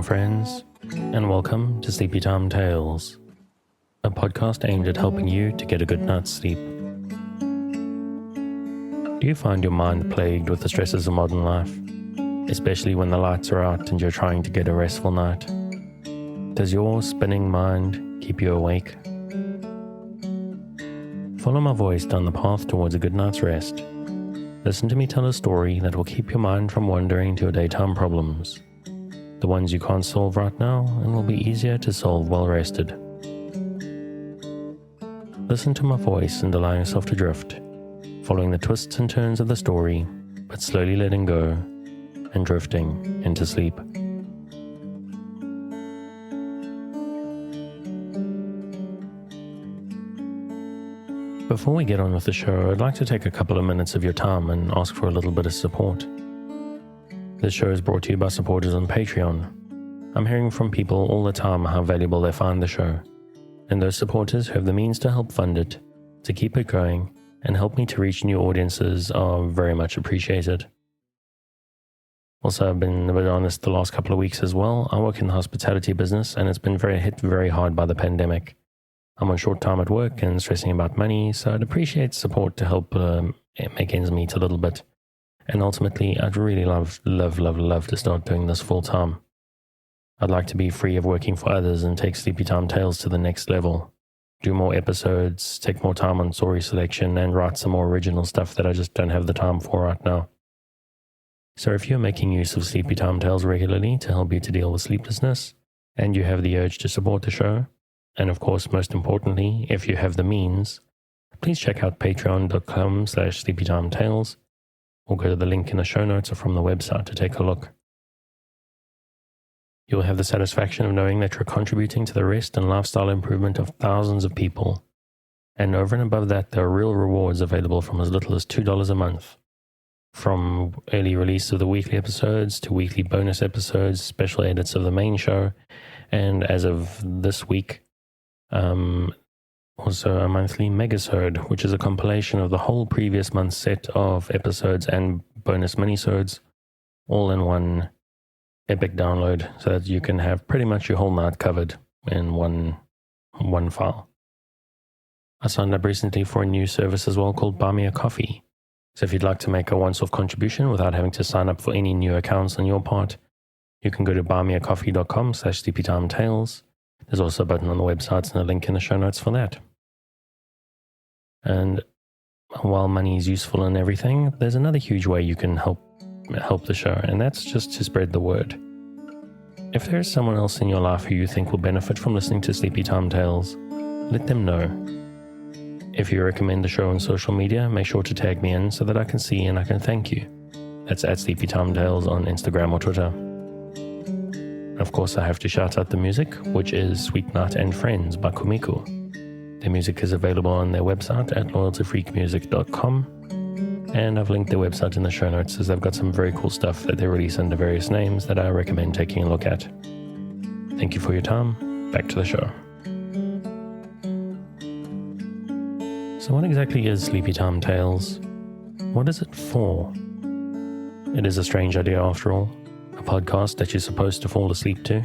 friends, and welcome to Sleepy Time Tales, a podcast aimed at helping you to get a good night's sleep. Do you find your mind plagued with the stresses of modern life, especially when the lights are out and you're trying to get a restful night? Does your spinning mind keep you awake? Follow my voice down the path towards a good night's rest. Listen to me tell a story that will keep your mind from wandering to your daytime problems, the ones you can't solve right now and will be easier to solve while rested. Listen to my voice and allow yourself to drift, following the twists and turns of the story, but slowly letting go and drifting into sleep. Before we get on with the show, I'd like to take a couple of minutes of your time and ask for a little bit of support. This show is brought to you by supporters on Patreon. I'm hearing from people all the time how valuable they find the show, and those supporters who have the means to help fund it, to keep it going, and help me to reach new audiences are very much appreciated. Also, I've been a bit honest the last couple of weeks as well. I work in the hospitality business, and it's been hit very hard by the pandemic. I'm on short time at work and stressing about money, so I'd appreciate support to help make ends meet a little bit. And ultimately, I'd really love to start doing this full time. I'd like to be free of working for others and take Sleepy Time Tales to the next level. Do more episodes, take more time on story selection, and write some more original stuff that I just don't have the time for right now. So if you're making use of Sleepy Time Tales regularly to help you to deal with sleeplessness, and you have the urge to support the show, and of course, most importantly, if you have the means, please check out patreon.com/sleepytimetales or go to the link in the show notes or from the website to take a look. You'll have the satisfaction of knowing that you're contributing to the rest and lifestyle improvement of thousands of people. And over and above that, there are real rewards available from as little as $2 a month. From early release of the weekly episodes to weekly bonus episodes, special edits of the main show, and as of this week, also a monthly megasode, which is a compilation of the whole previous month's set of episodes and bonus minisodes, all in one epic download, so that you can have pretty much your whole night covered in one file. I signed up recently for a new service as well called Buy Me a Coffee. So if you'd like to make a once-off contribution without having to sign up for any new accounts on your part, you can go to buymeacoffee.com/sleepytimetales. There's also a button on the website and a link in the show notes for that. And while money is useful and everything, there's another huge way you can help the show, and that's just to spread the word. If there is someone else in your life who you think will benefit from listening to Sleepy Time Tales, let them know. If you recommend the show on social media, make sure to tag me in so that I can see and I can thank you. That's at Sleepy Time Tales on Instagram or Twitter. Of course, I have to shout out the music, which is Sweet Night and Friends by Kumiko. Their music is available on their website at loyaltyfreakmusic.com, and I've linked their website in the show notes as they've got some very cool stuff that they release under various names that I recommend taking a look at. Thank you for your time. Back to the show. So what exactly is Sleepy Time Tales? What is it for? It is a strange idea after all. A podcast that you're supposed to fall asleep to.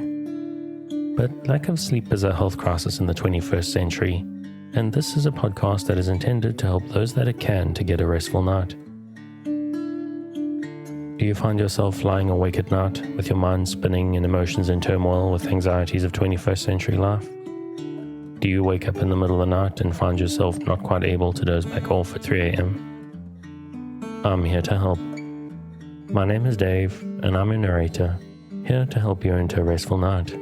But lack of sleep is a health crisis in the 21st century, and this is a podcast that is intended to help those that it can to get a restful night. Do you find yourself lying awake at night with your mind spinning and emotions in turmoil with anxieties of 21st century life? Do you wake up in the middle of the night and find yourself not quite able to doze back off at 3 a.m.? I'm here to help. My name is Dave, and I'm a narrator, here to help you into a restful night.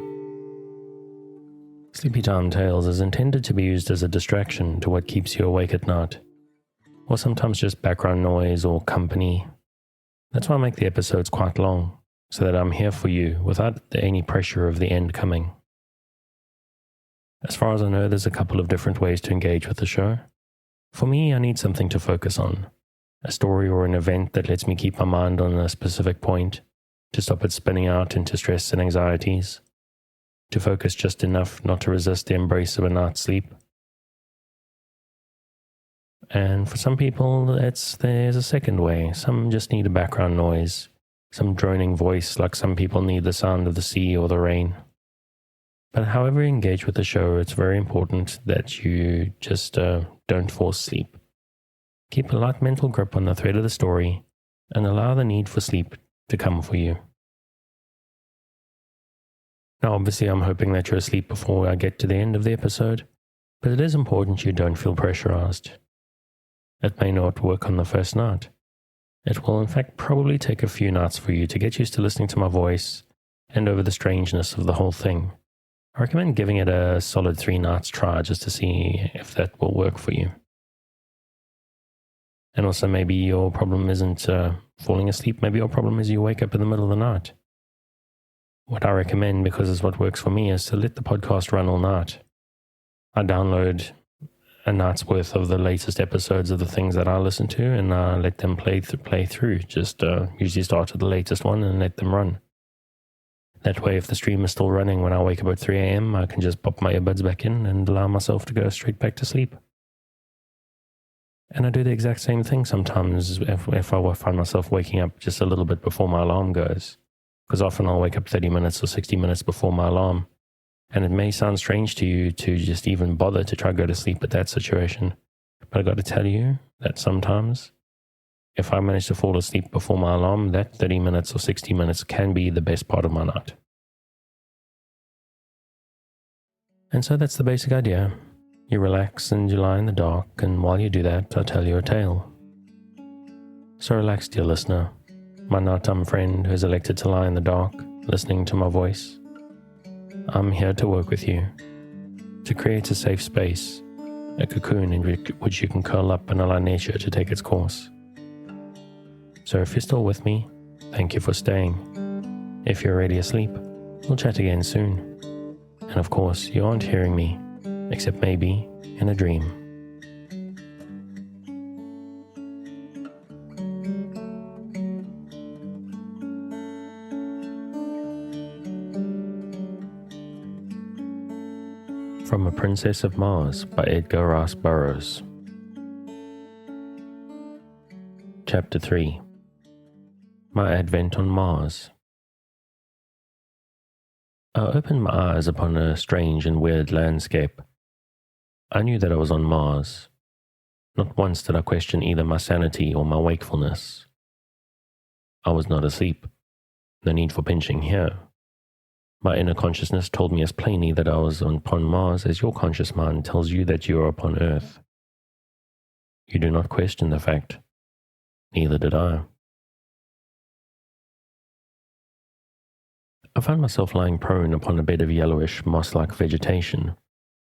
Sleepy Time Tales is intended to be used as a distraction to what keeps you awake at night, or sometimes just background noise or company. That's why I make the episodes quite long, so that I'm here for you without any pressure of the end coming. As far as I know, there's a couple of different ways to engage with the show. For me, I need something to focus on. A story or an event that lets me keep my mind on a specific point, to stop it spinning out into stress and anxieties, to focus just enough not to resist the embrace of a night's sleep. And for some people, there's a second way. Some just need a background noise some droning voice like some people need the sound of the sea or the rain. But however you engage with the show, it's very important that you just don't force sleep. Keep a light mental grip on the thread of the story and allow the need for sleep to come for you. Now, obviously, I'm hoping that you're asleep before I get to the end of the episode, but it is important you don't feel pressurized. It may not work on the first night. It will, in fact, probably take a few nights for you to get used to listening to my voice and over the strangeness of the whole thing. I recommend giving it a solid 3 nights try just to see if that will work for you. And also maybe your problem isn't falling asleep. Maybe your problem is you wake up in the middle of the night. What I recommend, because it's what works for me, is to let the podcast run all night. I download a night's worth of the latest episodes of the things that I listen to, and I let them play through. Just usually start at the latest one and let them run. That way, if the stream is still running when I wake up at 3 a.m., I can just pop my earbuds back in and allow myself to go straight back to sleep. And I do the exact same thing sometimes if I find myself waking up just a little bit before my alarm goes. Because often I'll wake up 30 minutes or 60 minutes before my alarm. And it may sound strange to you to just even bother to try to go to sleep at that situation. But I got to tell you that sometimes, if I manage to fall asleep before my alarm, that 30 minutes or 60 minutes can be the best part of my night. And so that's the basic idea. You relax and you lie in the dark, and while you do that, I'll tell you a tale. So relax, dear listener, my nighttime friend who's elected to lie in the dark, listening to my voice. I'm here to work with you, to create a safe space, a cocoon in which you can curl up and allow nature to take its course. So if you're still with me, thank you for staying. If you're already asleep, we'll chat again soon. And of course, you aren't hearing me, except maybe in a dream. From A Princess of Mars by Edgar Burroughs. Chapter 3. My Advent on Mars. I opened my eyes upon a strange and weird landscape. I knew that I was on Mars. Not once did I question either my sanity or my wakefulness. I was not asleep. No need for pinching here. My inner consciousness told me as plainly that I was upon Mars as your conscious mind tells you that you are upon Earth. You do not question the fact. Neither did I. I found myself lying prone upon a bed of yellowish, moss-like vegetation,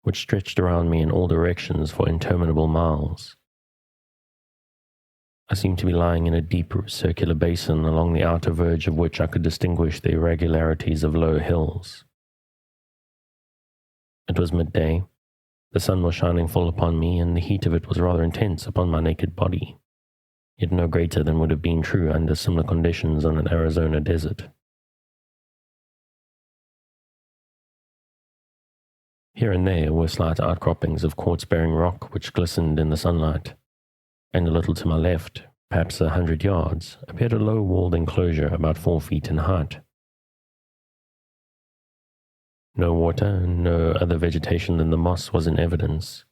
which stretched around me in all directions for interminable miles. I seemed to be lying in a deep circular basin along the outer verge of which I could distinguish the irregularities of low hills. It was midday. The sun was shining full upon me, and the heat of it was rather intense upon my naked body, yet no greater than would have been true under similar conditions on an Arizona desert. Here and there were slight outcroppings of quartz-bearing rock which glistened in the sunlight, and a little to my left, perhaps 100 yards, appeared a low-walled enclosure about 4 feet in height. No water and no other vegetation than the moss was in evidence,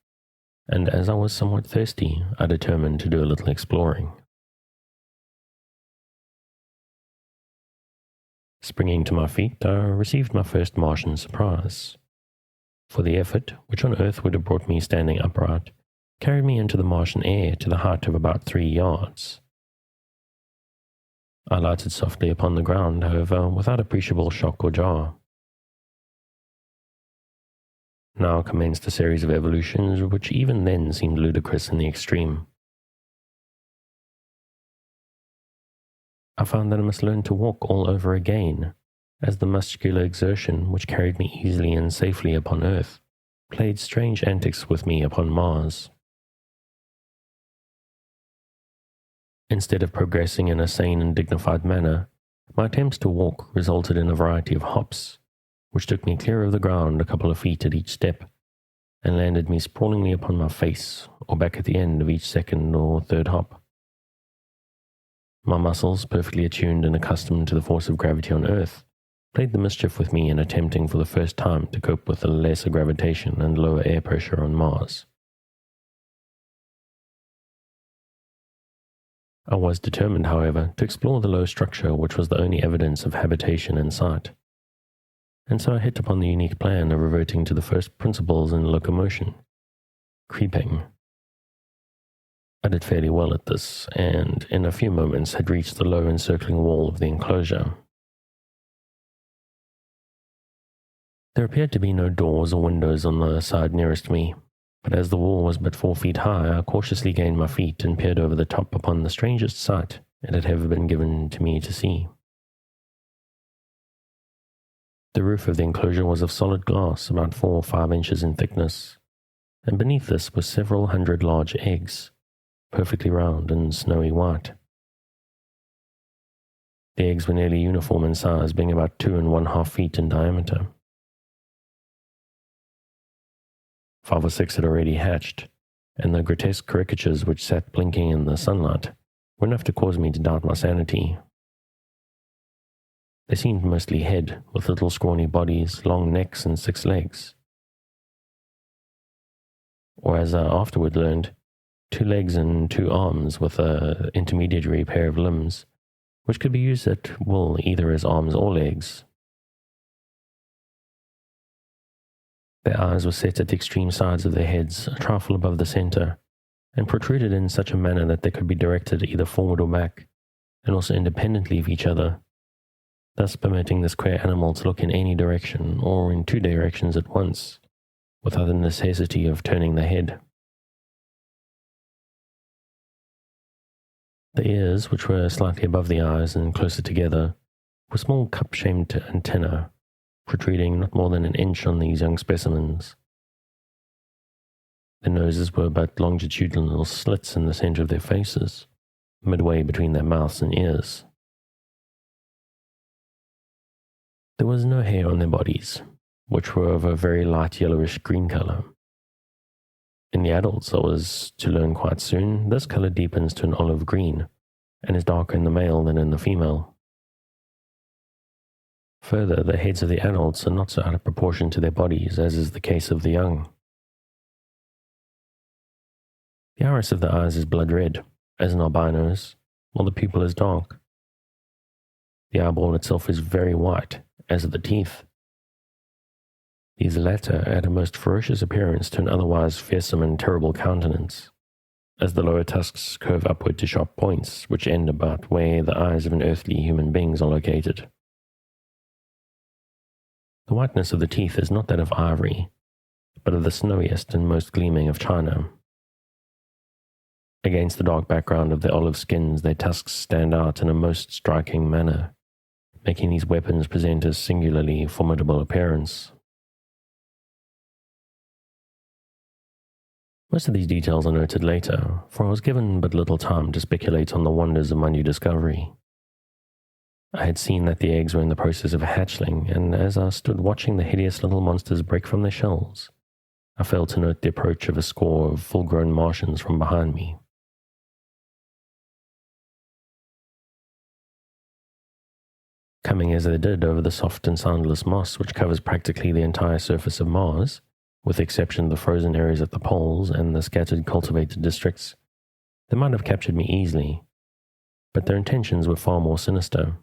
and as I was somewhat thirsty, I determined to do a little exploring. Springing to my feet, I received my first Martian surprise. For the effort, which on Earth would have brought me standing upright, carried me into the Martian air to the height of about 3 yards. I lighted softly upon the ground, however, without appreciable shock or jar. Now commenced a series of evolutions which even then seemed ludicrous in the extreme. I found that I must learn to walk all over again, as the muscular exertion which carried me easily and safely upon Earth played strange antics with me upon Mars. Instead of progressing in a sane and dignified manner, my attempts to walk resulted in a variety of hops, which took me clear of the ground a couple of feet at each step, and landed me sprawlingly upon my face, or back at the end of each second or third hop. My muscles, perfectly attuned and accustomed to the force of gravity on Earth, played the mischief with me in attempting for the first time to cope with the lesser gravitation and lower air pressure on Mars. I was determined, however, to explore the low structure which was the only evidence of habitation in sight, and so I hit upon the unique plan of reverting to the first principles in locomotion: creeping. I did fairly well at this, and in a few moments had reached the low encircling wall of the enclosure. There appeared to be no doors or windows on the side nearest me, but as the wall was but 4 feet high, I cautiously gained my feet and peered over the top upon the strangest sight it had ever been given to me to see. The roof of the enclosure was of solid glass, about 4 or 5 inches in thickness, and beneath this were several hundred large eggs, perfectly round and snowy white. The eggs were nearly uniform in size, being about 2½ feet in diameter. 5 or 6 had already hatched, and the grotesque caricatures which sat blinking in the sunlight were enough to cause me to doubt my sanity. They seemed mostly head, with little scrawny bodies, long necks, and 6 legs. Or as I afterward learned, 2 legs and 2 arms with an intermediary pair of limbs, which could be used at will either as arms or legs. Their eyes were set at the extreme sides of their heads, a trifle above the center, and protruded in such a manner that they could be directed either forward or back, and also independently of each other, thus permitting this queer animal to look in any direction, or in 2 directions at once, without the necessity of turning the head. The ears, which were slightly above the eyes and closer together, were small cup-shaped antennae, protruding not more than 1 inch on these young specimens. Their noses were but longitudinal slits in the center of their faces, midway between their mouths and ears. There was no hair on their bodies, which were of a very light yellowish-green color. In the adults, I was to learn quite soon, this color deepens to an olive green, and is darker in the male than in the female. Further, the heads of the adults are not so out of proportion to their bodies as is the case of the young. The iris of the eyes is blood red, as in albinos, while the pupil is dark. The eyeball itself is very white, as are the teeth. These latter add a most ferocious appearance to an otherwise fearsome and terrible countenance, as the lower tusks curve upward to sharp points, which end about where the eyes of an earthly human beings are located. The whiteness of the teeth is not that of ivory, but of the snowiest and most gleaming of china. Against the dark background of their olive skins, their tusks stand out in a most striking manner, making these weapons present a singularly formidable appearance. Most of these details are noted later, for I was given but little time to speculate on the wonders of my new discovery. I had seen that the eggs were in the process of hatchling, and as I stood watching the hideous little monsters break from their shells, I failed to note the approach of a score of full-grown Martians from behind me. Coming as they did over the soft and soundless moss which covers practically the entire surface of Mars, with the exception of the frozen areas at the poles and the scattered cultivated districts, they might have captured me easily, but their intentions were far more sinister.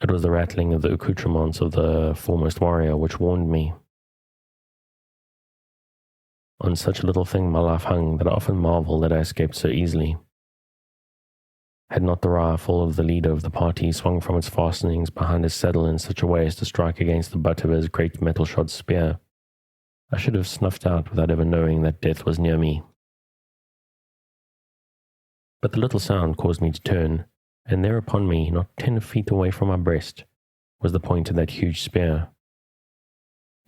It was the rattling of the accoutrements of the foremost warrior which warned me. On such a little thing my life hung that I often marvel that I escaped so easily. Had not the rifle of the leader of the party swung from its fastenings behind his saddle in such a way as to strike against the butt of his great metal-shod spear, I should have snuffed out without ever knowing that death was near me. But the little sound caused me to turn, and there upon me, not 10 feet away from my breast, was the point of that huge spear.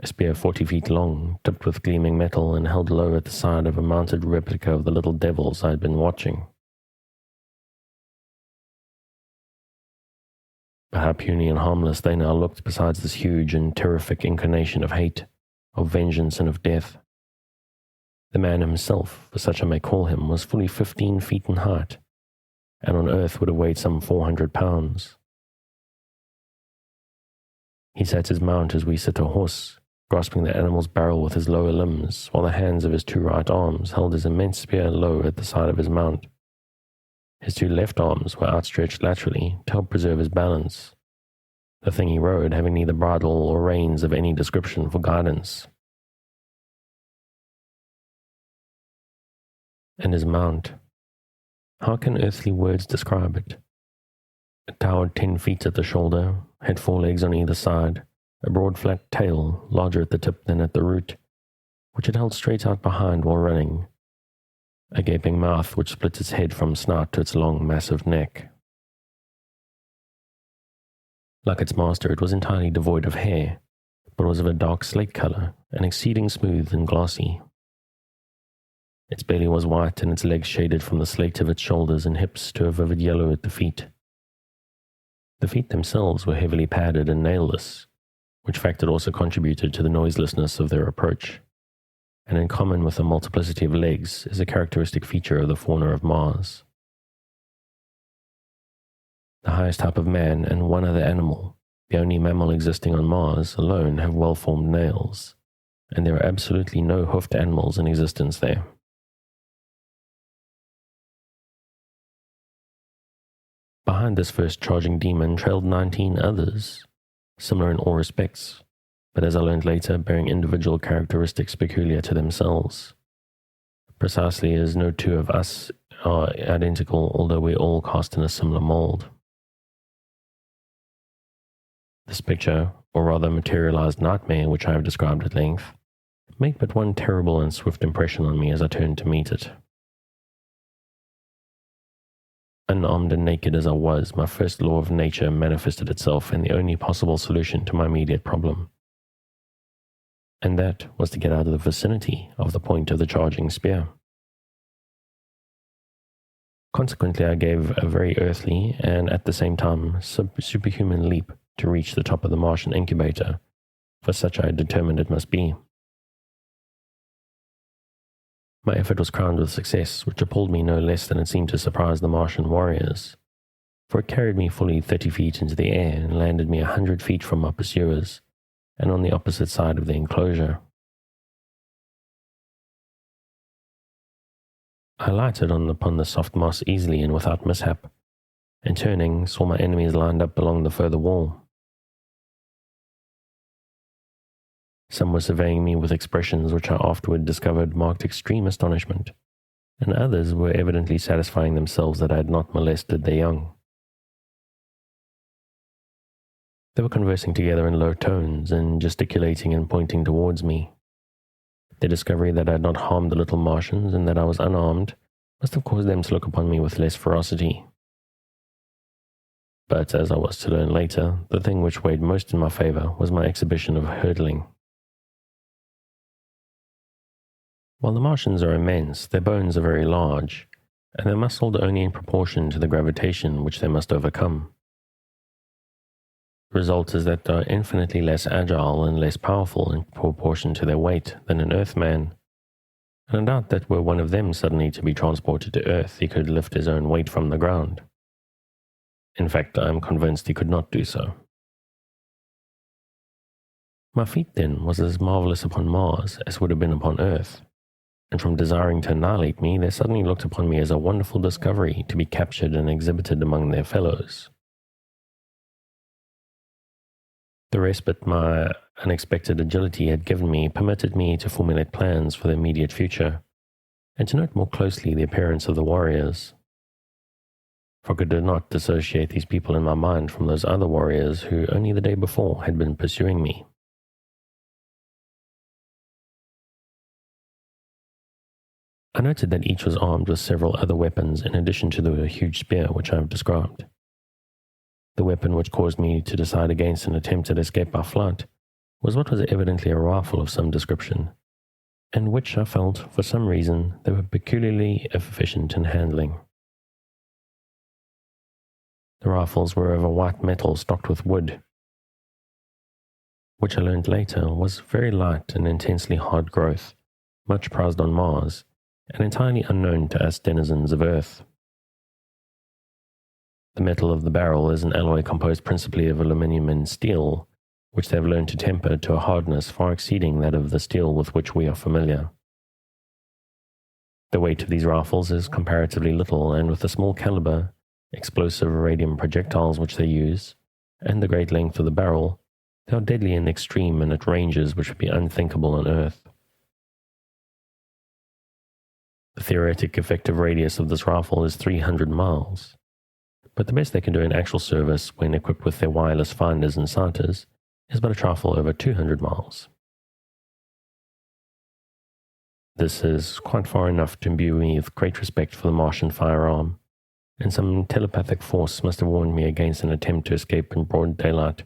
A spear 40 feet long, tipped with gleaming metal and held low at the side of a mounted replica of the little devils I had been watching. But how puny and harmless they now looked besides this huge and terrific incarnation of hate, of vengeance and of death. The man himself, for such I may call him, was fully 15 feet in height, and on Earth would have weighed some 400 pounds. He sat his mount as we sit a horse, grasping the animal's barrel with his lower limbs, while the hands of his two right arms held his immense spear low at the side of his mount. His two left arms were outstretched laterally to help preserve his balance, the thing he rode having neither bridle or reins of any description for guidance. And his mount. How can earthly words describe it? It towered 10 feet at the shoulder, had 4 legs on either side, a broad flat tail, larger at the tip than at the root, which it held straight out behind while running, a gaping mouth which split its head from snout to its long, massive neck. Like its master, it was entirely devoid of hair, but was of a dark slate color and exceeding smooth and glossy. Its belly was white and its legs shaded from the slate of its shoulders and hips to a vivid yellow at the feet. The feet themselves were heavily padded and nailless, which fact had also contributed to the noiselessness of their approach, and in common with the multiplicity of legs is a characteristic feature of the fauna of Mars. The highest type of man and one other animal, the only mammal existing on Mars, alone have well-formed nails, and there are absolutely no hoofed animals in existence there. Behind this first charging demon trailed 19 others, similar in all respects, but as I learned later, bearing individual characteristics peculiar to themselves. Precisely as no two of us are identical, although we're all cast in a similar mold. This picture, or rather materialized nightmare which I have described at length, made but one terrible and swift impression on me as I turned to meet it. Unarmed and naked as I was, my first law of nature manifested itself in the only possible solution to my immediate problem. And that was to get out of the vicinity of the point of the charging spear. Consequently, I gave a very earthly and at the same time superhuman leap to reach the top of the Martian incubator, for such I had determined it must be. My effort was crowned with success, which appalled me no less than it seemed to surprise the Martian warriors, for it carried me fully 30 feet into the air and landed me 100 feet from my pursuers, and on the opposite side of the enclosure. I lighted upon the soft moss easily and without mishap, and turning, saw my enemies lined up along the further wall. Some were surveying me with expressions which I afterward discovered marked extreme astonishment, and others were evidently satisfying themselves that I had not molested their young. They were conversing together in low tones and gesticulating and pointing towards me. Their discovery that I had not harmed the little Martians and that I was unarmed must have caused them to look upon me with less ferocity. But as I was to learn later, the thing which weighed most in my favor was my exhibition of hurdling. While the Martians are immense, their bones are very large, and they're muscled only in proportion to the gravitation which they must overcome. The result is that they are infinitely less agile and less powerful in proportion to their weight than an Earthman, and I doubt that were one of them suddenly to be transported to Earth, he could lift his own weight from the ground. In fact, I am convinced he could not do so. My feat, then, was as marvelous upon Mars as would have been upon Earth, and from desiring to annihilate me, they suddenly looked upon me as a wonderful discovery to be captured and exhibited among their fellows. The respite my unexpected agility had given me permitted me to formulate plans for the immediate future, and to note more closely the appearance of the warriors. For I could not dissociate these people in my mind from those other warriors who only the day before had been pursuing me. I noted that each was armed with several other weapons in addition to the huge spear which I have described. The weapon which caused me to decide against an attempted escape by flight was what was evidently a rifle of some description, and which I felt, for some reason, they were peculiarly efficient in handling. The rifles were of a white metal stocked with wood, which I learned later was very light and intensely hard growth, much prized on Mars, and entirely unknown to us denizens of Earth. The metal of the barrel is an alloy composed principally of aluminium and steel, which they have learned to temper to a hardness far exceeding that of the steel with which we are familiar. The weight of these rifles is comparatively little, and with the small caliber, explosive radium projectiles which they use, and the great length of the barrel, they are deadly in the extreme and at ranges which would be unthinkable on Earth. The theoretic effective radius of this rifle is 300 miles, but the best they can do in actual service when equipped with their wireless finders and sighters is but a trifle over 200 miles. This is quite far enough to imbue me with great respect for the Martian firearm, and some telepathic force must have warned me against an attempt to escape in broad daylight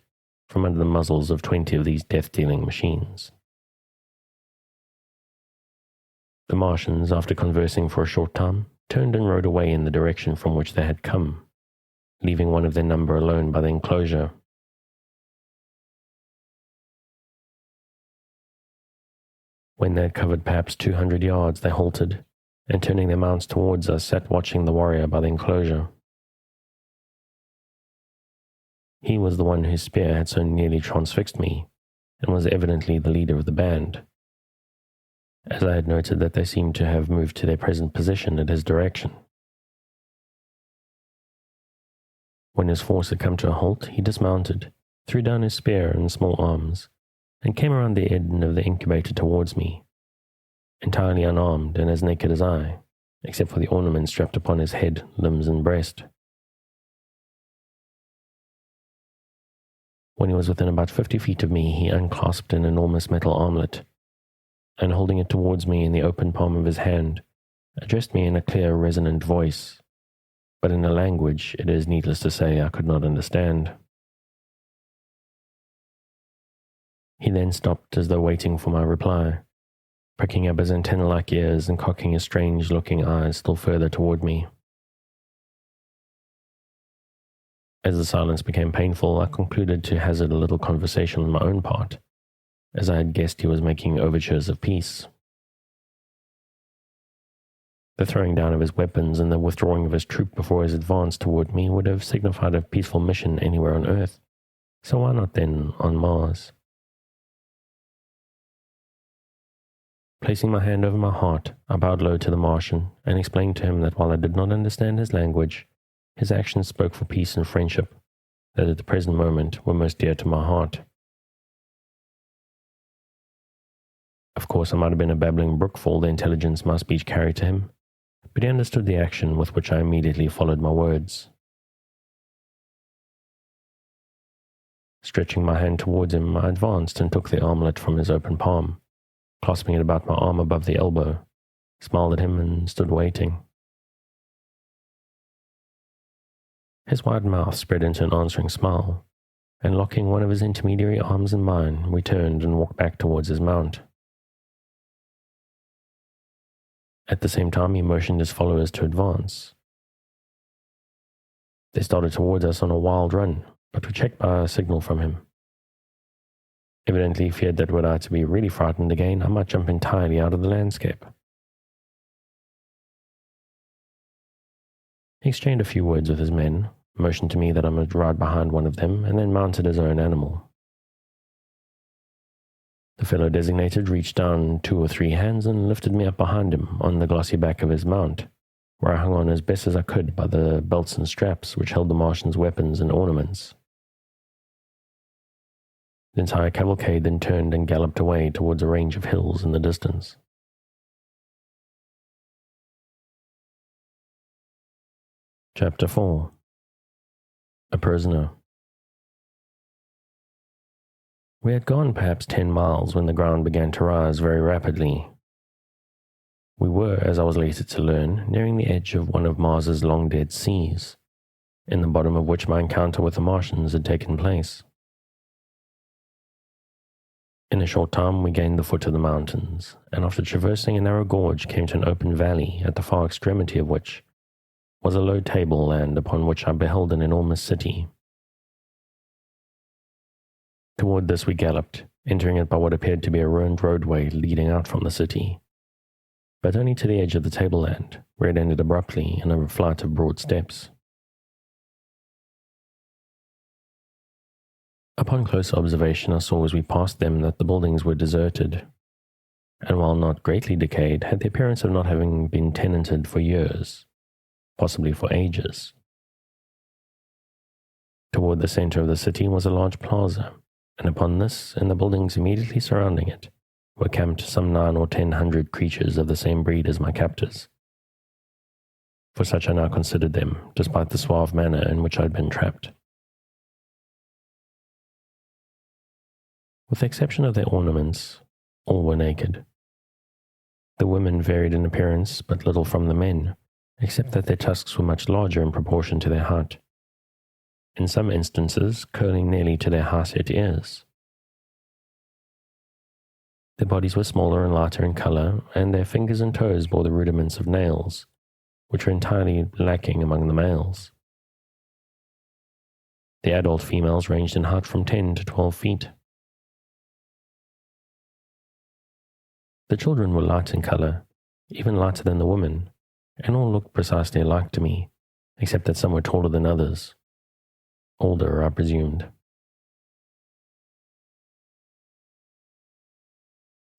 from under the muzzles of 20 of these death-dealing machines. The Martians, after conversing for a short time, turned and rode away in the direction from which they had come, leaving one of their number alone by the enclosure. When they had covered perhaps 200 yards, they halted, and turning their mounts towards us, sat watching the warrior by the enclosure. He was the one whose spear had so nearly transfixed me, and was evidently the leader of the band, as I had noted that they seemed to have moved to their present position at his direction. When his force had come to a halt, he dismounted, threw down his spear and small arms, and came around the end of the incubator towards me, entirely unarmed and as naked as I, except for the ornaments strapped upon his head, limbs, and breast. When he was within about 50 feet of me, he unclasped an enormous metal armlet, and holding it towards me in the open palm of his hand, addressed me in a clear, resonant voice, but in a language, it is needless to say, I could not understand. He then stopped as though waiting for my reply, pricking up his antenna-like ears and cocking his strange-looking eyes still further toward me. As the silence became painful, I concluded to hazard a little conversation on my own part, as I had guessed he was making overtures of peace. The throwing down of his weapons and the withdrawing of his troop before his advance toward me would have signified a peaceful mission anywhere on Earth, so why not then on Mars? Placing my hand over my heart, I bowed low to the Martian and explained to him that while I did not understand his language, his actions spoke for peace and friendship, that at the present moment were most dear to my heart. Of course, I might have been a babbling brook for all the intelligence my speech carried to him, but he understood the action with which I immediately followed my words. Stretching my hand towards him, I advanced and took the armlet from his open palm, clasping it about my arm above the elbow, smiled at him and stood waiting. His wide mouth spread into an answering smile, and locking one of his intermediary arms in mine, we turned and walked back towards his mount. At the same time, he motioned his followers to advance. They started towards us on a wild run, but were checked by a signal from him. Evidently feared that were I to be really frightened again, I might jump entirely out of the landscape. He exchanged a few words with his men, motioned to me that I must ride behind one of them, and then mounted his own animal. The fellow designated reached down 2 or 3 hands and lifted me up behind him on the glossy back of his mount, where I hung on as best as I could by the belts and straps which held the Martians' weapons and ornaments. The entire cavalcade then turned and galloped away towards a range of hills in the distance. Chapter 4. A Prisoner. We had gone perhaps 10 miles when the ground began to rise very rapidly. We were, as I was later to learn, nearing the edge of one of Mars's long-dead seas, in the bottom of which my encounter with the Martians had taken place. In a short time we gained the foot of the mountains, and after traversing a narrow gorge came to an open valley, at the far extremity of which was a low tableland upon which I beheld an enormous city. Toward this we galloped, entering it by what appeared to be a ruined roadway leading out from the city, but only to the edge of the tableland, where it ended abruptly in a flight of broad steps. Upon close observation, I saw as we passed them that the buildings were deserted, and while not greatly decayed, had the appearance of not having been tenanted for years, possibly for ages. Toward the center of the city was a large plaza, and upon this, and the buildings immediately surrounding it, were camped some 900 or 1,000 creatures of the same breed as my captors. For such I now considered them, despite the suave manner in which I had been trapped. With the exception of their ornaments, all were naked. The women varied in appearance but little from the men, except that their tusks were much larger in proportion to their height, in some instances curling nearly to their high-set ears. Their bodies were smaller and lighter in color, and their fingers and toes bore the rudiments of nails, which were entirely lacking among the males. The adult females ranged in height from 10 to 12 feet. The children were light in color, even lighter than the women, and all looked precisely alike to me, except that some were taller than others. Older, I presumed.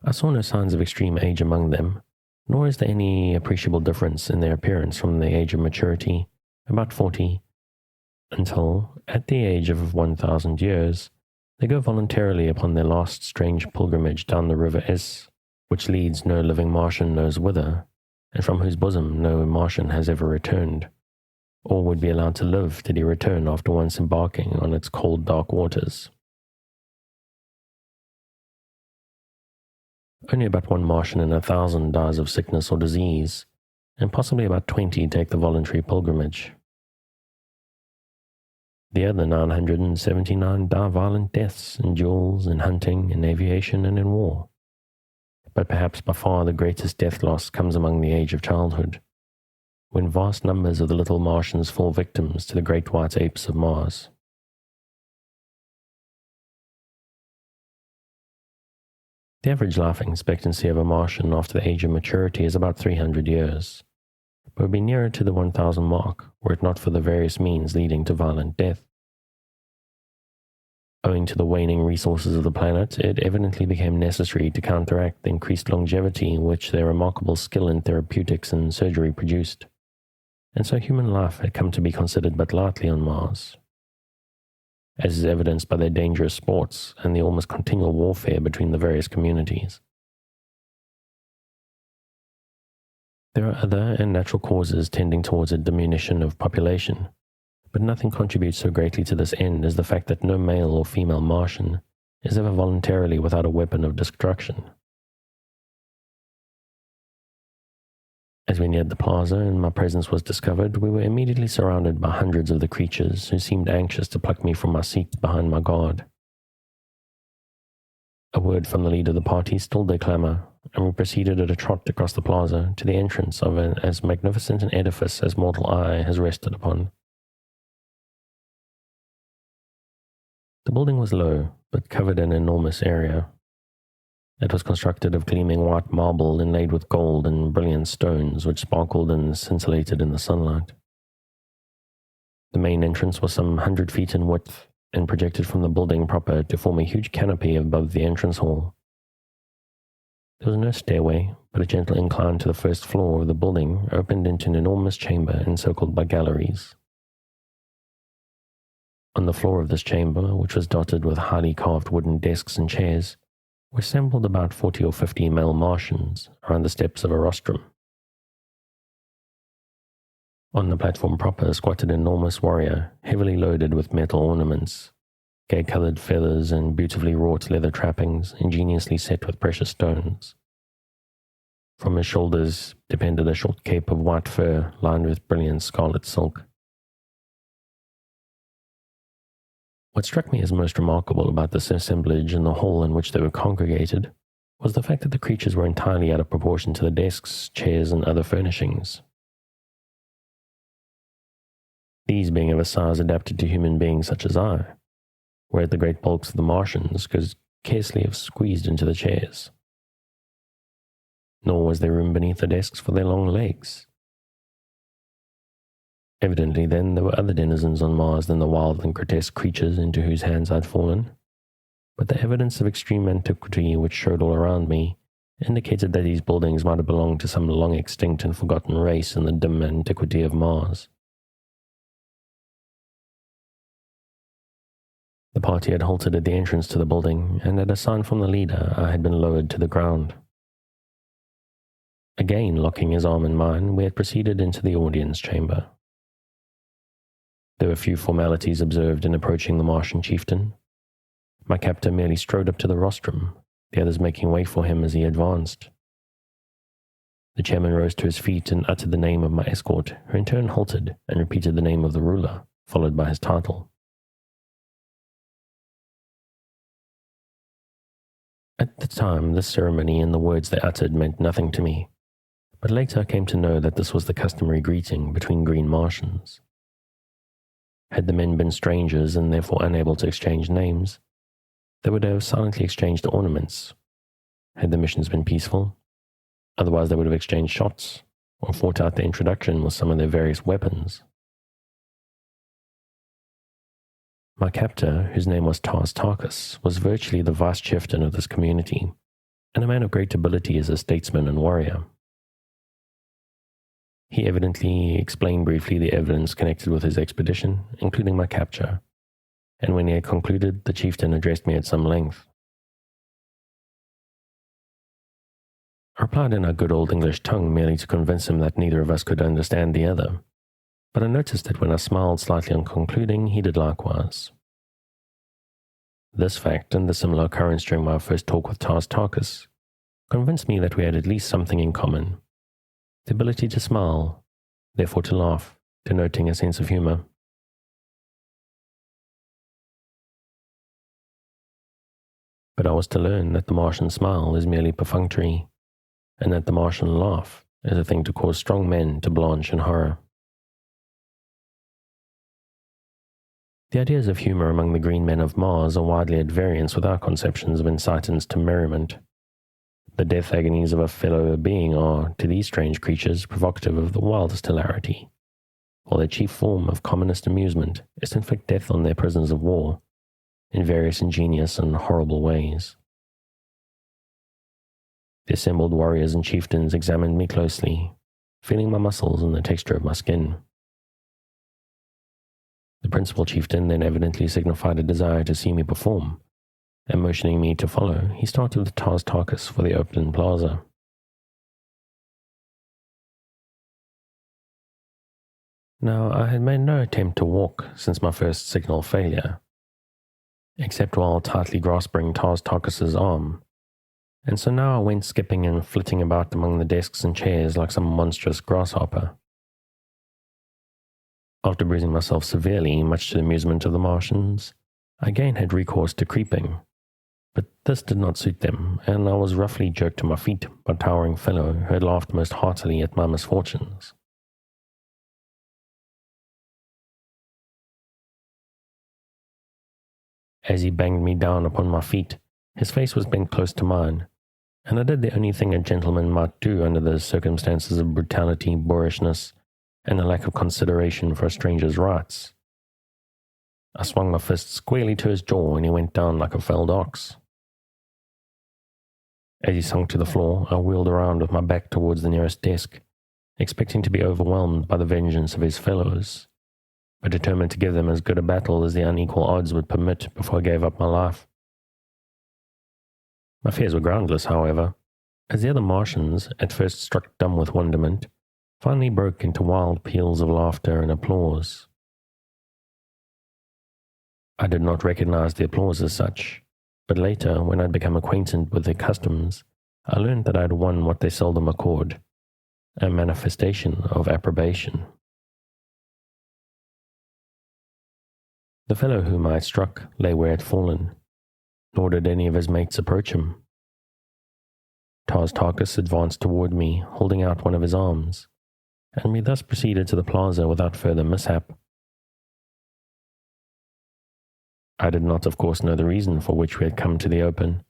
I saw no signs of extreme age among them, nor is there any appreciable difference in their appearance from the age of maturity, about 40, until, at the age of 1,000 years, they go voluntarily upon their last strange pilgrimage down the river S, which leads no living Martian knows whither, and from whose bosom no Martian has ever returned, or would be allowed to live did he return after once embarking on its cold, dark waters. Only about one Martian in 1,000 dies of sickness or disease, and possibly about 20 take the voluntary pilgrimage. The other 979 die violent deaths in duels, in hunting, in aviation, and in war. But perhaps by far the greatest death loss comes among the age of childhood, when vast numbers of the little Martians fall victims to the great white apes of Mars. The average life expectancy of a Martian after the age of maturity is about 300 years, but would be nearer to the 1,000 mark were it not for the various means leading to violent death. Owing to the waning resources of the planet, it evidently became necessary to counteract the increased longevity which their remarkable skill in therapeutics and surgery produced, and so human life had come to be considered but lightly on Mars, as is evidenced by their dangerous sports and the almost continual warfare between the various communities. There are other and natural causes tending towards a diminution of population, but nothing contributes so greatly to this end as the fact that no male or female Martian is ever voluntarily without a weapon of destruction. As we neared the plaza and my presence was discovered, we were immediately surrounded by hundreds of the creatures who seemed anxious to pluck me from my seat behind my guard. A word from the leader of the party stilled their clamor, and we proceeded at a trot across the plaza to the entrance of as magnificent an edifice as mortal eye has rested upon. The building was low, but covered an enormous area. It was constructed of gleaming white marble inlaid with gold and brilliant stones which sparkled and scintillated in the sunlight. The main entrance was some 100 feet in width and projected from the building proper to form a huge canopy above the entrance hall. There was no stairway, but a gentle incline to the first floor of the building opened into an enormous chamber encircled by galleries. On the floor of this chamber, which was dotted with highly carved wooden desks and chairs, were assembled about 40 or 50 male Martians around the steps of a rostrum. On the platform proper squatted an enormous warrior, heavily loaded with metal ornaments, gay-colored feathers and beautifully wrought leather trappings, ingeniously set with precious stones. From his shoulders depended a short cape of white fur lined with brilliant scarlet silk. What struck me as most remarkable about this assemblage and the hall in which they were congregated was the fact that the creatures were entirely out of proportion to the desks, chairs, and other furnishings. These being of a size adapted to human beings such as I, whereas the great bulks of the Martians could scarcely have squeezed into the chairs. Nor was there room beneath the desks for their long legs. Evidently, then, there were other denizens on Mars than the wild and grotesque creatures into whose hands I'd fallen. But the evidence of extreme antiquity which showed all around me indicated that these buildings might have belonged to some long extinct and forgotten race in the dim antiquity of Mars. The party had halted at the entrance to the building, and at a sign from the leader, I had been lowered to the ground. Again locking his arm in mine, we had proceeded into the audience chamber. There were few formalities observed in approaching the Martian chieftain. My captor merely strode up to the rostrum, the others making way for him as he advanced. The chairman rose to his feet and uttered the name of my escort, who in turn halted and repeated the name of the ruler, followed by his title. At the time, this ceremony and the words they uttered meant nothing to me, but later I came to know that this was the customary greeting between Green Martians. Had the men been strangers and therefore unable to exchange names, they would have silently exchanged ornaments. Had the missions been peaceful, otherwise they would have exchanged shots or fought out the introduction with some of their various weapons. My captor, whose name was Tarkus, was virtually the vice-chieftain of this community, and a man of great ability as a statesman and warrior. He evidently explained briefly the evidence connected with his expedition, including my capture, and when he had concluded, the chieftain addressed me at some length. I replied in our good old English tongue merely to convince him that neither of us could understand the other, but I noticed that when I smiled slightly on concluding, he did likewise. This fact, and the similar occurrence during my first talk with Tarkus, convinced me that we had at least something in common: the ability to smile, therefore to laugh, denoting a sense of humor. But I was to learn that the Martian smile is merely perfunctory, and that the Martian laugh is a thing to cause strong men to blanch in horror. The ideas of humor among the green men of Mars are widely at variance with our conceptions of incitants to merriment. The death agonies of a fellow being are, to these strange creatures, provocative of the wildest hilarity, while their chief form of commonest amusement is to inflict death on their prisoners of war, in various ingenious and horrible ways. The assembled warriors and chieftains examined me closely, feeling my muscles and the texture of my skin. The principal chieftain then evidently signified a desire to see me perform, and motioning me to follow, he started with Tarkus for the open plaza. Now, I had made no attempt to walk since my first signal failure, except while tightly grasping Tarkus's arm, and so now I went skipping and flitting about among the desks and chairs like some monstrous grasshopper. After bruising myself severely, much to the amusement of the Martians, I again had recourse to creeping, but this did not suit them, and I was roughly jerked to my feet by a towering fellow who had laughed most heartily at my misfortunes. As he banged me down upon my feet, his face was bent close to mine, and I did the only thing a gentleman might do under the circumstances of brutality, boorishness, and a lack of consideration for a stranger's rights. I swung my fist squarely to his jaw, and he went down like a felled ox. As he sunk to the floor, I wheeled around with my back towards the nearest desk, expecting to be overwhelmed by the vengeance of his fellows, but determined to give them as good a battle as the unequal odds would permit before I gave up my life. My fears were groundless, however, as the other Martians, at first struck dumb with wonderment, finally broke into wild peals of laughter and applause. I did not recognize the applause as such, but later, when I'd become acquainted with their customs, I learned that I had won what they seldom accord, a manifestation of approbation. The fellow whom I had struck lay where he had fallen, nor did any of his mates approach him. Tarkus advanced toward me, holding out one of his arms, and we thus proceeded to the plaza without further mishap. I did not, of course, know the reason for which we had come to the open,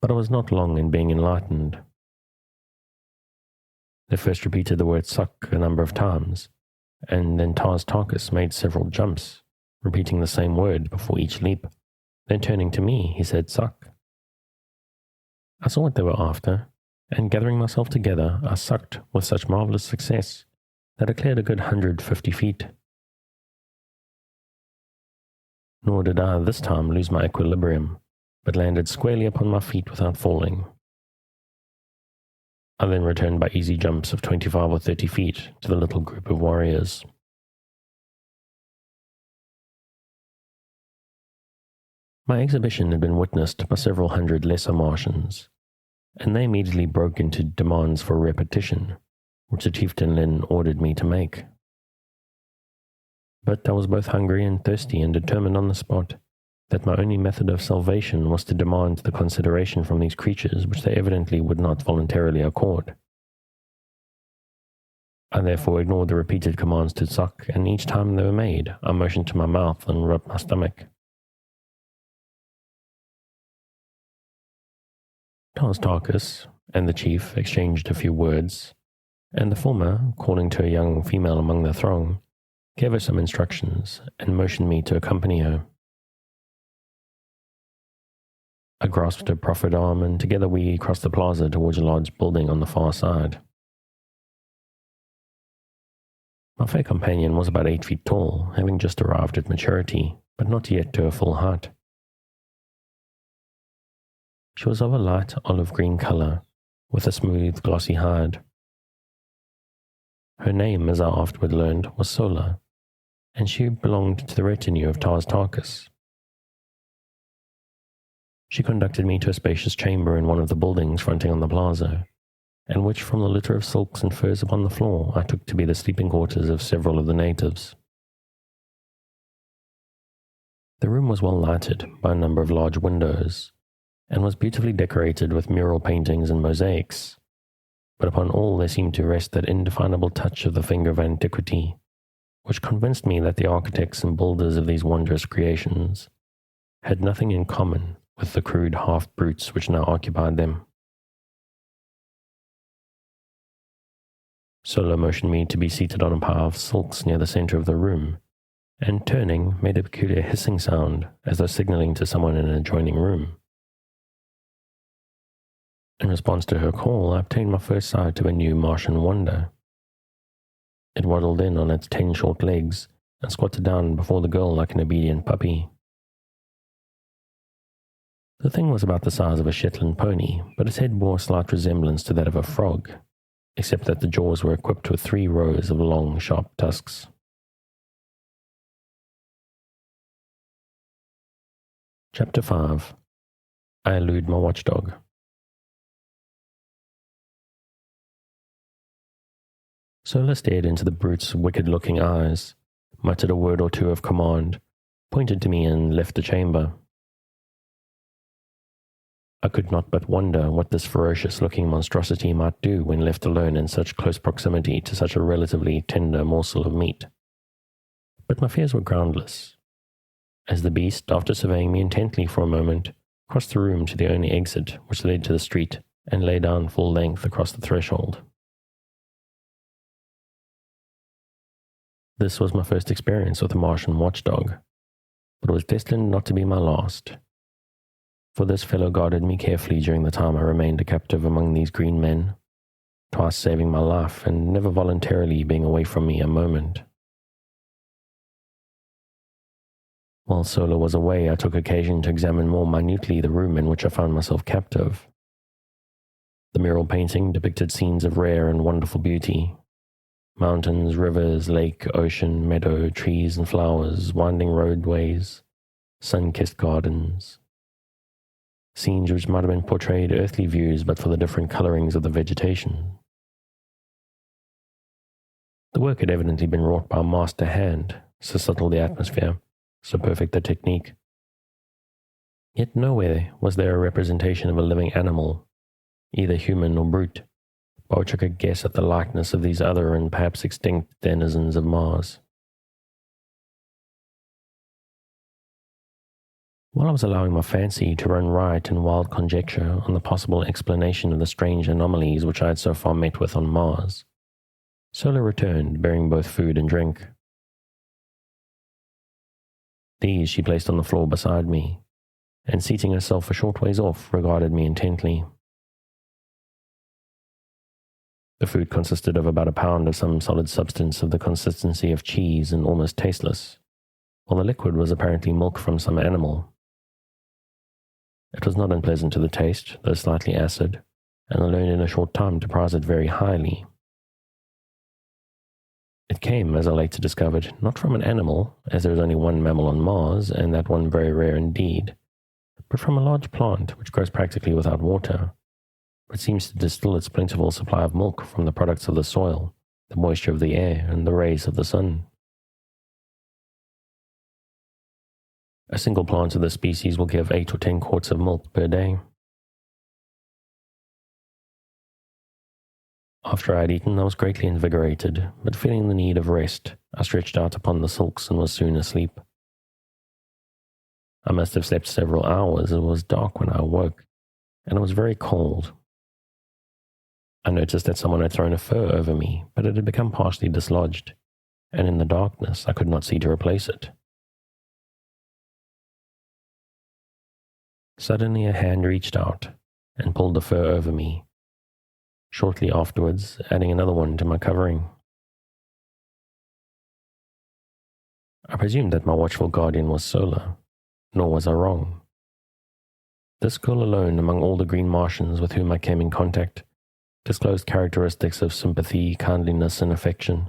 but I was not long in being enlightened. They first repeated the word "suck" a number of times, and then Tarkus made several jumps, repeating the same word before each leap. Then turning to me, he said, "Suck." I saw what they were after, and gathering myself together, I sucked with such marvelous success that I cleared a good 150 feet. Nor did I this time lose my equilibrium, but landed squarely upon my feet without falling. I then returned by easy jumps of 25 or 30 feet to the little group of warriors. My exhibition had been witnessed by several hundred lesser Martians, and they immediately broke into demands for repetition, which the chieftain then ordered me to make. But I was both hungry and thirsty and determined on the spot that my only method of salvation was to demand the consideration from these creatures which they evidently would not voluntarily accord. I therefore ignored the repeated commands to suck, and each time they were made, I motioned to my mouth and rubbed my stomach. Tarkus and the chief exchanged a few words, and the former, calling to a young female among the throng, gave her some instructions and motioned me to accompany her. I grasped her proffered arm, and together we crossed the plaza towards a large building on the far side. My fair companion was about 8 feet tall, having just arrived at maturity, but not yet to her full height. She was of a light olive-green color, with a smooth, glossy hide. Her name, as I afterward learned, was Sola, and she belonged to the retinue of Tarkus. She conducted me to a spacious chamber in one of the buildings fronting on the plaza, and which from the litter of silks and furs upon the floor I took to be the sleeping quarters of several of the natives. The room was well lighted by a number of large windows, and was beautifully decorated with mural paintings and mosaics, but upon all there seemed to rest that indefinable touch of the finger of antiquity, which convinced me that the architects and builders of these wondrous creations had nothing in common with the crude half-brutes which now occupied them. Sola motioned me to be seated on a pile of silks near the center of the room, and turning, made a peculiar hissing sound as though signaling to someone in an adjoining room. In response to her call, I obtained my first sight of a new Martian wonder. It waddled in on its 10 short legs and squatted down before the girl like an obedient puppy. The thing was about the size of a Shetland pony, but its head bore a slight resemblance to that of a frog, except that the jaws were equipped with 3 rows of long, sharp tusks. Chapter 5. I Elude My Watchdog. Sola stared into the brute's wicked-looking eyes, muttered a word or two of command, pointed to me and left the chamber. I could not but wonder what this ferocious-looking monstrosity might do when left alone in such close proximity to such a relatively tender morsel of meat. But my fears were groundless, as the beast, after surveying me intently for a moment, crossed the room to the only exit which led to the street and lay down full length across the threshold. This was my first experience with a Martian watchdog, but it was destined not to be my last. For this fellow guarded me carefully during the time I remained a captive among these green men, twice saving my life and never voluntarily being away from me a moment. While Sola was away, I took occasion to examine more minutely the room in which I found myself captive. The mural painting depicted scenes of rare and wonderful beauty. Mountains, rivers, lake, ocean, meadow, trees and flowers, winding roadways, sun-kissed gardens. Scenes which might have been portrayed earthly views but for the different colorings of the vegetation. The work had evidently been wrought by a master hand, so subtle the atmosphere, so perfect the technique. Yet nowhere was there a representation of a living animal, either human or brute, by which I could guess at the likeness of these other and perhaps extinct denizens of Mars. While I was allowing my fancy to run riot in wild conjecture on the possible explanation of the strange anomalies which I had so far met with on Mars, Sola returned, bearing both food and drink. These she placed on the floor beside me, and seating herself a short ways off, regarded me intently. The food consisted of about a pound of some solid substance of the consistency of cheese and almost tasteless, while the liquid was apparently milk from some animal. It was not unpleasant to the taste, though slightly acid, and I learned in a short time to prize it very highly. It came, as I later discovered, not from an animal, as there is only one mammal on Mars, and that one very rare indeed, but from a large plant which grows practically without water, but seems to distill its plentiful supply of milk from the products of the soil, the moisture of the air, and the rays of the sun. A single plant of this species will give 8 or 10 quarts of milk per day. After I had eaten, I was greatly invigorated, but feeling the need of rest, I stretched out upon the silks and was soon asleep. I must have slept several hours. It was dark when I awoke, and it was very cold. I noticed that someone had thrown a fur over me, but it had become partially dislodged, and in the darkness I could not see to replace it. Suddenly a hand reached out and pulled the fur over me, shortly afterwards adding another one to my covering. I presumed that my watchful guardian was Sola, nor was I wrong. This girl alone among all the Green Martians with whom I came in contact disclosed characteristics of sympathy, kindliness, and affection.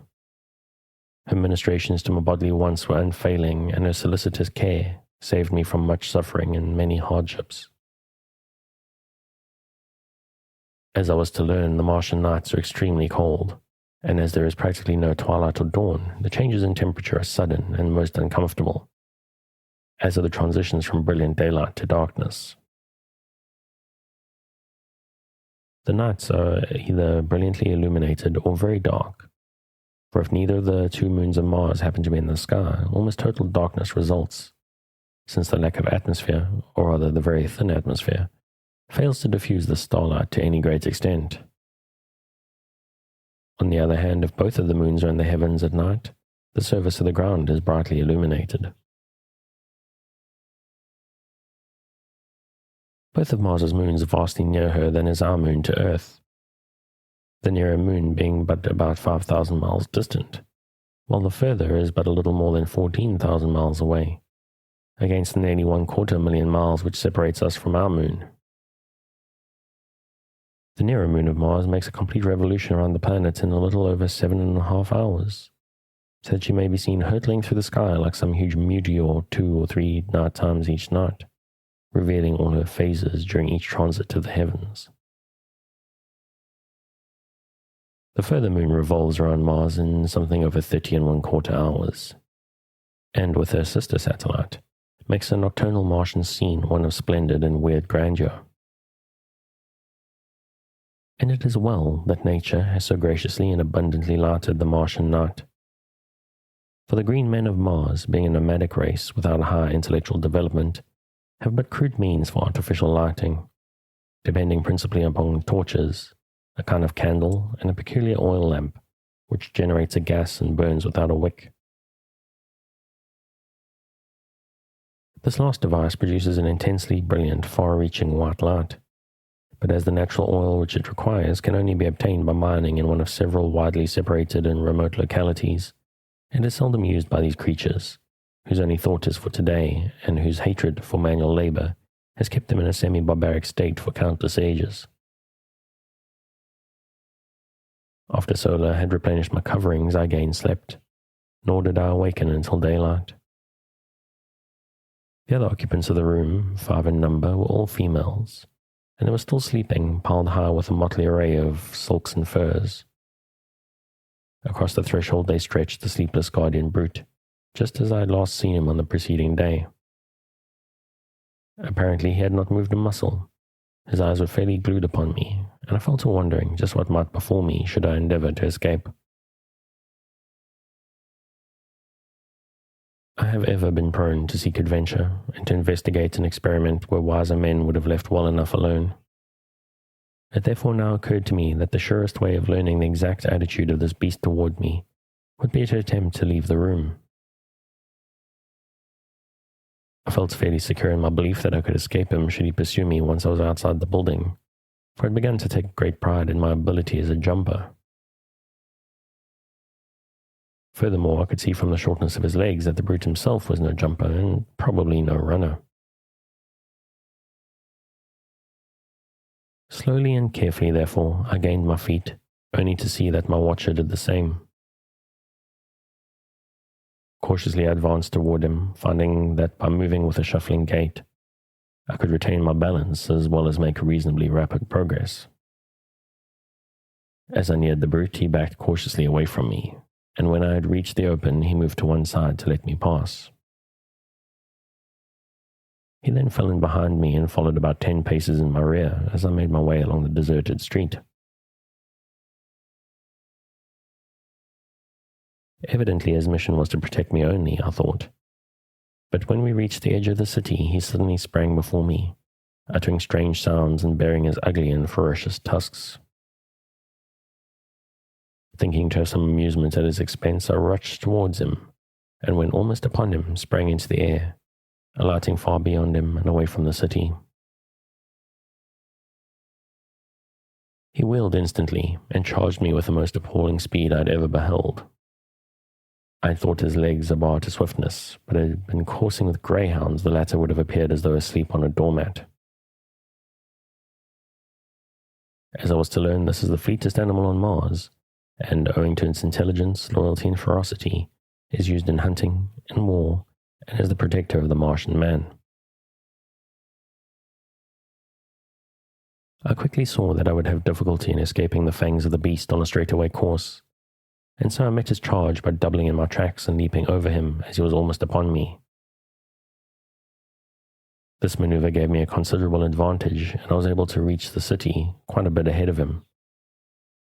Her ministrations to my bodily wants were unfailing, and her solicitous care saved me from much suffering and many hardships. As I was to learn, the Martian nights are extremely cold, and as there is practically no twilight or dawn, the changes in temperature are sudden and most uncomfortable, as are the transitions from brilliant daylight to darkness. The nights are either brilliantly illuminated or very dark, for if neither of the 2 moons of Mars happen to be in the sky, almost total darkness results, since the lack of atmosphere, or rather the very thin atmosphere, fails to diffuse the starlight to any great extent. On the other hand, if both of the moons are in the heavens at night, the surface of the ground is brightly illuminated. Both of Mars's moons are vastly nearer her than is our moon to Earth, the nearer moon being but about 5,000 miles distant, while the further is but a little more than 14,000 miles away, against the nearly 250,000 miles which separates us from our moon. The nearer moon of Mars makes a complete revolution around the planet in a little over 7.5 hours, so that she may be seen hurtling through the sky like some huge meteor 2 or 3 night times each night, revealing all her phases during each transit to the heavens. The further moon revolves around Mars in something over 30.25 hours, and with her sister satellite, makes a nocturnal Martian scene one of splendid and weird grandeur. And it is well that nature has so graciously and abundantly lighted the Martian night. For the green men of Mars, being a nomadic race without a high intellectual development, have but crude means for artificial lighting, depending principally upon torches, a kind of candle, and a peculiar oil lamp, which generates a gas and burns without a wick. This last device produces an intensely brilliant, far-reaching white light, but as the natural oil which it requires can only be obtained by mining in one of several widely separated and remote localities, it is seldom used by these creatures, whose only thought is for today, and whose hatred for manual labor has kept them in a semi-barbaric state for countless ages. After Sola had replenished my coverings, I again slept, nor did I awaken until daylight. The other occupants of the room, 5 in number, were all females, and they were still sleeping, piled high with a motley array of silks and furs. Across the threshold they stretched the sleepless guardian brute, just as I had last seen him on the preceding day. Apparently he had not moved a muscle. His eyes were fairly glued upon me, and I fell to wondering just what might befall me should I endeavor to escape. I have ever been prone to seek adventure and to investigate and experiment where wiser men would have left well enough alone. It therefore now occurred to me that the surest way of learning the exact attitude of this beast toward me would be to attempt to leave the room. I felt fairly secure in my belief that I could escape him should he pursue me once I was outside the building, for I'd begun to take great pride in my ability as a jumper. Furthermore, I could see from the shortness of his legs that the brute himself was no jumper and probably no runner. Slowly and carefully, therefore, I gained my feet, only to see that my watcher did the same. Cautiously I advanced toward him, finding that by moving with a shuffling gait, I could retain my balance as well as make reasonably rapid progress. As I neared the brute, he backed cautiously away from me, and when I had reached the open, he moved to one side to let me pass. He then fell in behind me and followed about 10 paces in my rear as I made my way along the deserted street. Evidently his mission was to protect me only, I thought. But when we reached the edge of the city, he suddenly sprang before me, uttering strange sounds and bearing his ugly and ferocious tusks. Thinking to have some amusement at his expense, I rushed towards him, and when almost upon him, sprang into the air, alighting far beyond him and away from the city. He wheeled instantly and charged me with the most appalling speed I had ever beheld. I had thought his legs a bar to swiftness, but had been coursing with greyhounds, the latter would have appeared as though asleep on a doormat. As I was to learn, this is the fleetest animal on Mars, and owing to its intelligence, loyalty, and ferocity, is used in hunting and war, and is the protector of the Martian man. I quickly saw that I would have difficulty in escaping the fangs of the beast on a straightaway course, and so I met his charge by doubling in my tracks and leaping over him as he was almost upon me. This maneuver gave me a considerable advantage, and I was able to reach the city quite a bit ahead of him.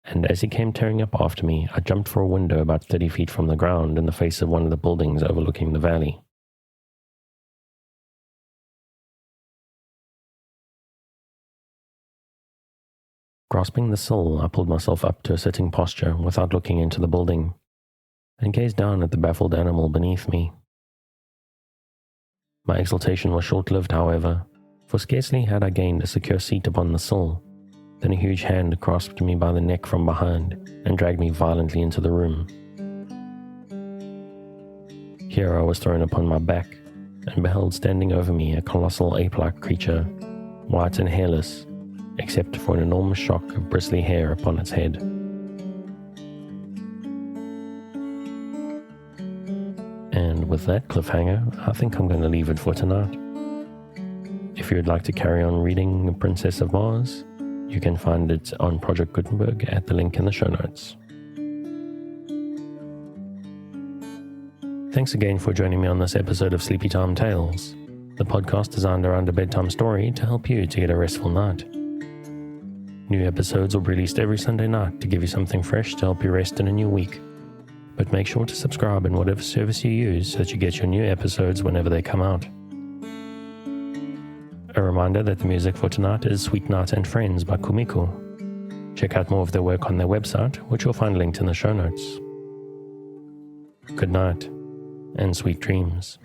And as he came tearing up after me, I jumped for a window about 30 feet from the ground in the face of one of the buildings overlooking the valley. Grasping the sill, I pulled myself up to a sitting posture without looking into the building, and gazed down at the baffled animal beneath me. My exultation was short-lived, however, for scarcely had I gained a secure seat upon the sill, than a huge hand grasped me by the neck from behind and dragged me violently into the room. Here I was thrown upon my back, and beheld standing over me a colossal ape-like creature, white and hairless, except for an enormous shock of bristly hair upon its head. And with that cliffhanger, I think I'm going to leave it for tonight. If you'd like to carry on reading The Princess of Mars, you can find it on Project Gutenberg at the link in the show notes. Thanks again for joining me on this episode of Sleepy Time Tales, the podcast designed around a bedtime story to help you to get a restful night. New episodes will be released every Sunday night to give you something fresh to help you rest in a new week. But make sure to subscribe in whatever service you use so that you get your new episodes whenever they come out. A reminder that the music for tonight is Sweet Night and Friends by Kumiko. Check out more of their work on their website, which you'll find linked in the show notes. Good night, and sweet dreams.